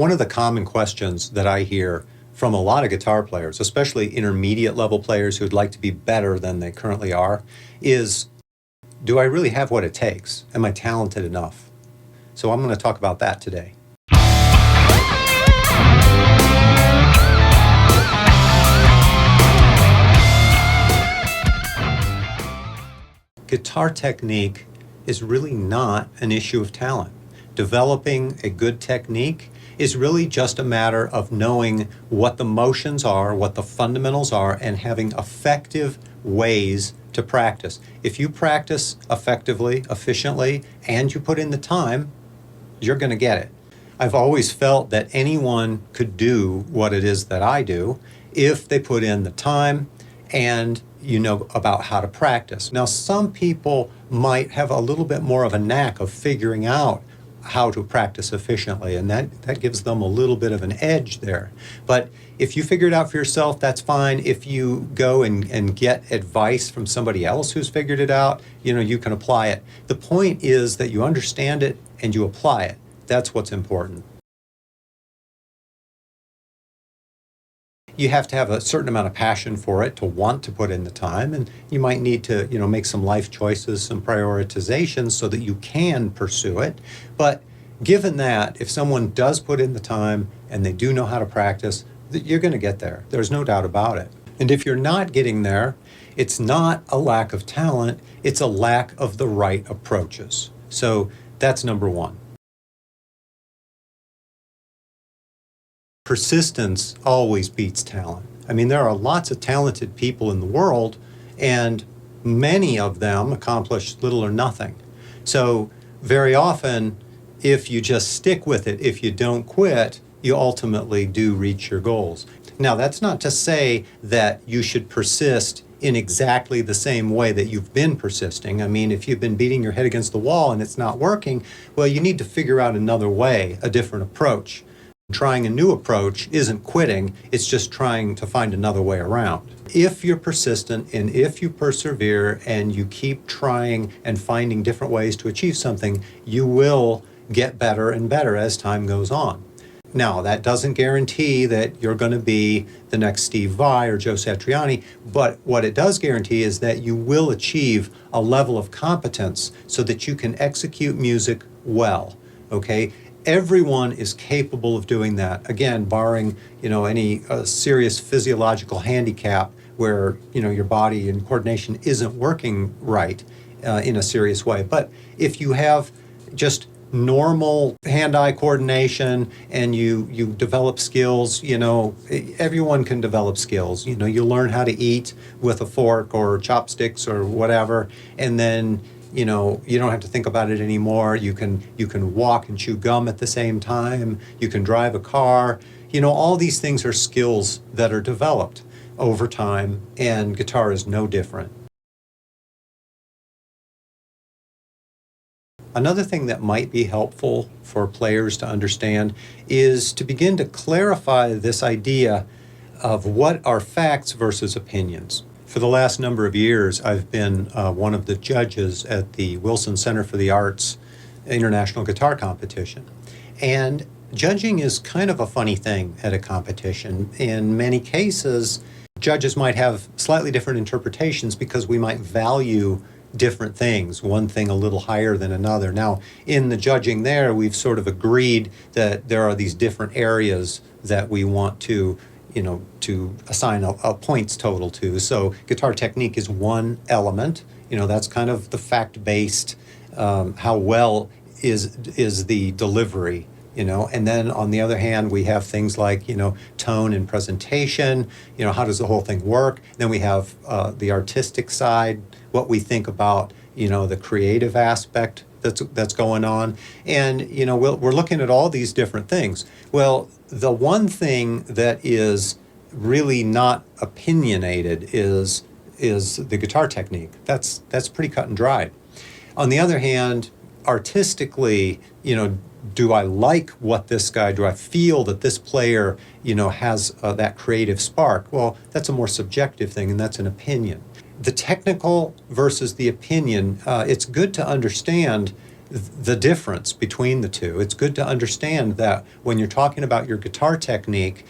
One of the common questions that I hear from a lot of guitar players, especially intermediate level players who'd like to be better than they currently are, is, do I really have what it takes? Am I talented enough? So I'm going to talk about that today. Guitar technique is really not an issue of talent. Developing a good technique is really just a matter of knowing what the motions are, what the fundamentals are, and having effective ways to practice. If you practice effectively, efficiently, and you put in the time, you're going to get it. I've always felt that anyone could do what it is that I do if they put in the time and you know about how to practice. Now, some people might have a little bit more of a knack of figuring out how to practice efficiently, and that gives them a little bit of an edge there. But if you figure it out for yourself, that's fine. If you go and get advice from somebody else who's figured it out, you can apply it. The point is that you understand it and you apply it. That's what's important. You have to have a certain amount of passion for it to want to put in the time, and you might need to, make some life choices, some prioritizations so that you can pursue it. But given that, if someone does put in the time and they do know how to practice, you're going to get there. There's no doubt about it. And if you're not getting there, it's not a lack of talent, it's a lack of the right approaches. So that's number one. Persistence always beats talent. I mean, there are lots of talented people in the world, and many of them accomplish little or nothing. So very often, if you just stick with it, if you don't quit, you ultimately do reach your goals. Now, that's not to say that you should persist in exactly the same way that you've been persisting. I mean, if you've been beating your head against the wall and it's not working, well, you need to figure out another way, a different approach. Trying a new approach isn't quitting, it's just trying to find another way around. If you're persistent and if you persevere and you keep trying and finding different ways to achieve something, you will get better and better as time goes on. Now, that doesn't guarantee that you're going to be the next Steve Vai or Joe Satriani, but what it does guarantee is that you will achieve a level of competence so that you can execute music well, okay? Everyone is capable of doing that, again, barring any serious physiological handicap where your body and coordination isn't working right in a serious way. But if you have just normal hand-eye coordination and you develop skills, everyone can develop skills. You learn how to eat with a fork or chopsticks or whatever, and then you don't have to think about it anymore. You can walk and chew gum at the same time. You can drive a car. All these things are skills that are developed over time, and guitar is no different. Another thing that might be helpful for players to understand is to begin to clarify this idea of what are facts versus opinions. For the last number of years, I've been one of the judges at the Wilson Center for the Arts International Guitar Competition. And judging is kind of a funny thing at a competition. In many cases, judges might have slightly different interpretations because we might value different things, one thing a little higher than another. Now, in the judging there, we've sort of agreed that there are these different areas that we want to assign a points total to. So guitar technique is one element. That's kind of the fact-based, how well is the delivery, and then on the other hand, we have things like, tone and presentation, how does the whole thing work? Then we have the artistic side, what we think about, the creative aspect that's going on. And, we're looking at all these different things. Well, the one thing that is really not opinionated is the guitar technique. That's pretty cut and dried. On the other hand, artistically, do I like what this guy, do I feel that this player, has that creative spark? Well, that's a more subjective thing, and that's an opinion. The technical versus the opinion, it's good to understand the difference between the two. It's good to understand that when you're talking about your guitar technique,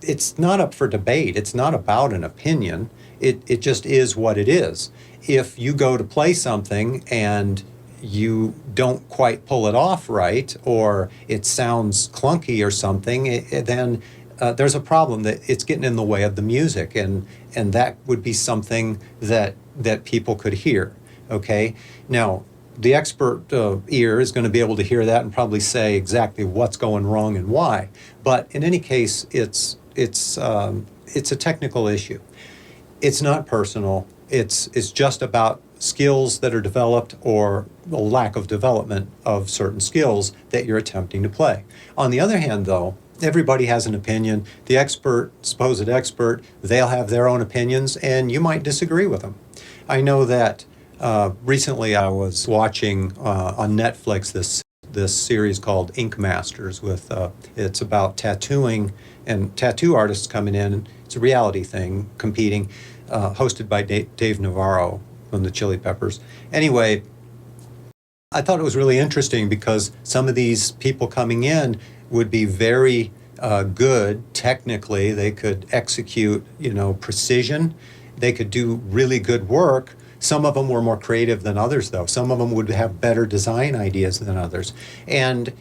it's not up for debate. It's not about an opinion. It just is what it is. If you go to play something and you don't quite pull it off right, or it sounds clunky or something, then there's a problem that it's getting in the way of the music, and that would be something that people could hear. Okay, now the expert ear is going to be able to hear that and probably say exactly what's going wrong and why. But in any case, it's a technical issue. It's not personal. It's just about skills that are developed or a lack of development of certain skills that you're attempting to play. On the other hand, though, everybody has an opinion. The expert, supposed expert, they'll have their own opinions, and you might disagree with them. I know that recently I was watching on Netflix this series called Ink Masters with it's about tattooing and tattoo artists coming in. It's a reality thing, competing, hosted by Dave Navarro from the Chili Peppers. Anyway, I thought it was really interesting because some of these people coming in would be very good technically. They could execute, precision. They could do really good work. Some of them were more creative than others, though. Some of them would have better design ideas than others. And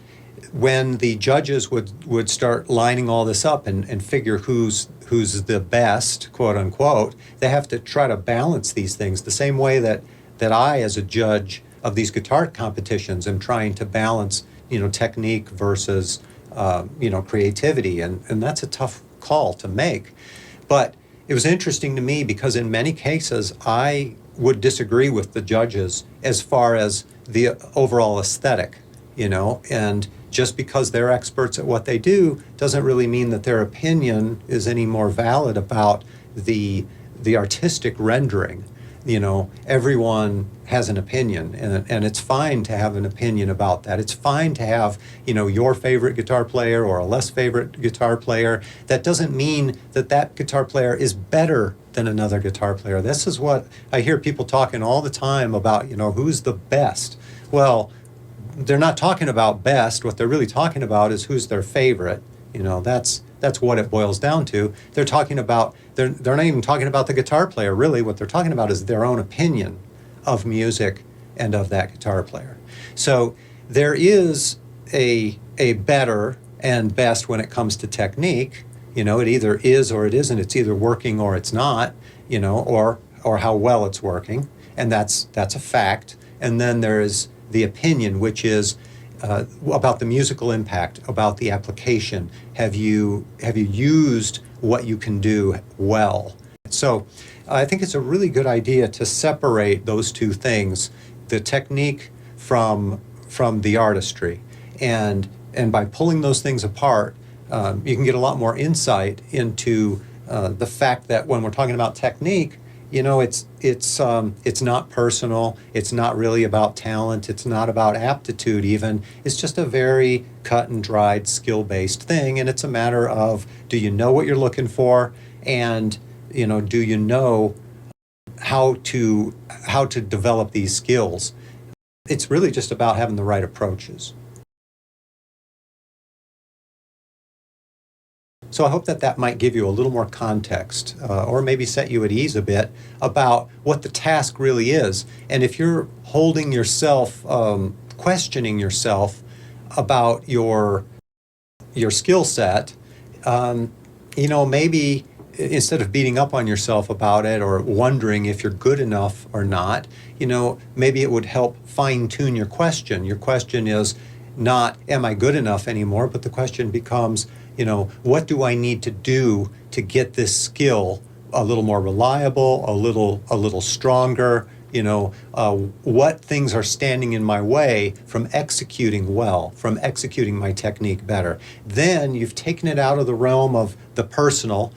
when the judges would start lining all this up and figure who's the best, quote unquote, they have to try to balance these things the same way that I, as a judge of these guitar competitions, am trying to balance, technique versus, creativity. And that's a tough call to make. But it was interesting to me because in many cases, I would disagree with the judges as far as the overall aesthetic, and just because they're experts at what they do doesn't really mean that their opinion is any more valid about the artistic rendering. Everyone has an opinion, and it's fine to have an opinion about that. It's fine to have, your favorite guitar player or a less favorite guitar player. That doesn't mean that guitar player is better than another guitar player. This is what I hear people talking all the time about, who's the best. Well, they're not talking about best. What they're really talking about is who's their favorite. That's what it boils down to. They're talking about, they're not even talking about the guitar player, really. What they're talking about is their own opinion of music and of that guitar player. So there is a better and best when it comes to technique. It either is or it isn't. It's either working or it's not, or how well it's working. And that's a fact. And then there is the opinion, which is about the musical impact, about the application. Have you used what you can do well? So I think it's a really good idea to separate those two things, the technique from the artistry. And by pulling those things apart, you can get a lot more insight into the fact that when we're talking about technique, it's not personal. It's not really about talent. It's not about aptitude even. It's just a very cut and dried skill-based thing. And it's a matter of, do you know what you're looking for? And, do you know how to develop these skills? It's really just about having the right approaches. So I hope that might give you a little more context, or maybe set you at ease a bit about what the task really is. And if you're holding yourself, questioning yourself about your skill set, maybe instead of beating up on yourself about it or wondering if you're good enough or not, maybe it would help fine-tune your question. Your question is not, am I good enough anymore? But the question becomes, what do I need to do to get this skill a little more reliable, a little stronger? What things are standing in my way from executing well, from executing my technique better? Then you've taken it out of the realm of the personal.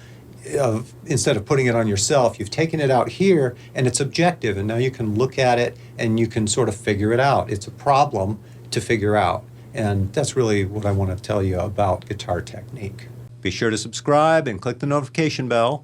Instead of putting it on yourself, you've taken it out here, and it's objective, and now you can look at it and you can sort of figure it out. It's a problem to figure out. And that's really what I want to tell you about guitar technique. Be sure to subscribe and click the notification bell.